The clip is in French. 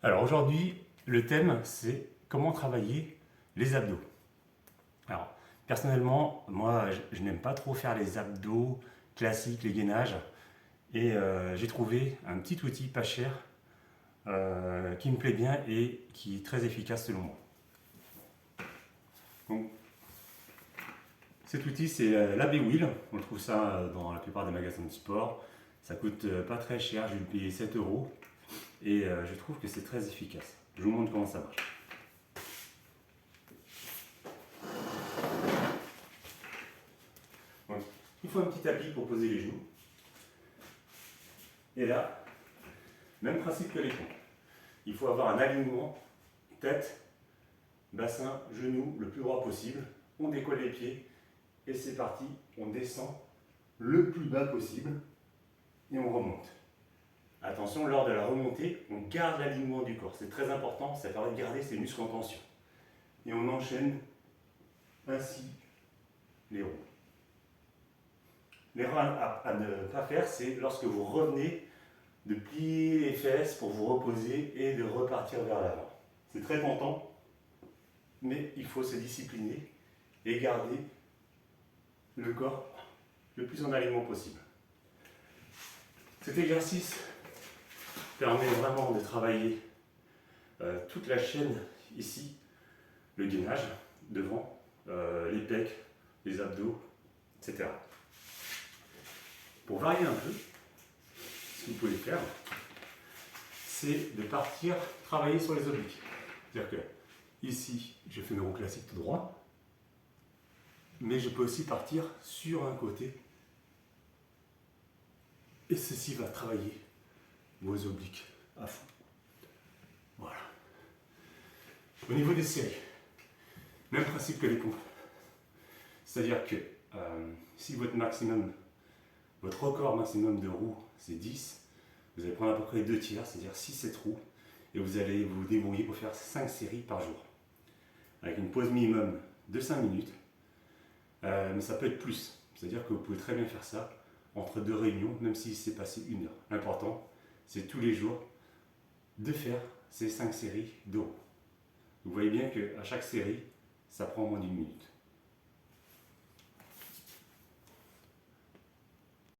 Alors aujourd'hui, le thème c'est comment travailler les abdos. Alors personnellement, moi je n'aime pas trop faire les abdos classiques, les gainages, et j'ai trouvé un petit outil pas cher qui me plaît bien et qui est très efficace selon moi. Donc, cet outil c'est l'AB Wheel, on trouve ça dans la plupart des magasins de sport, ça coûte pas très cher, je vais le payer 7 euros et je trouve que c'est très efficace. Je vous montre comment ça marche. Donc, il faut un petit tapis pour poser les genoux. Et là, même principe que les pompes. Il faut avoir un alignement tête, bassin, genou le plus droit possible. On décolle les pieds et c'est parti. On descend le plus bas possible et on remonte. Attention, lors de la remontée, on garde l'alignement du corps. C'est très important, ça permet de garder ses muscles en tension. Et on enchaîne ainsi les roues. L'erreur à ne pas faire, c'est lorsque vous revenez, de plier les fesses pour vous reposer et de repartir vers l'avant. C'est très tentant, mais il faut se discipliner et garder le corps le plus en alignement possible. Cet exercice permet vraiment de travailler toute la chaîne ici, le gainage, devant, les pecs, les abdos, etc. Pour varier un peu, ce que vous pouvez faire, c'est de partir travailler sur les obliques. C'est-à-dire que ici, je fais mes roues classiques tout droit, mais je peux aussi partir sur un côté. Et ceci va travailler vos obliques à fond. Voilà. Au niveau des séries, même principe que les pompes. C'est-à-dire que si votre record maximum de roues, c'est 10, vous allez prendre à peu près 2 tiers, c'est-à-dire 6-7 roues, et vous allez vous débrouiller pour faire 5 séries par jour. Avec une pause minimum de 5 minutes, mais ça peut être plus. C'est-à-dire que vous pouvez très bien faire ça entre 2 réunions, même si c'est passé 1 heure. L'important, c'est tous les jours de faire ces 5 séries de roues. Vous voyez bien qu'à chaque série, ça prend moins d'1 minute.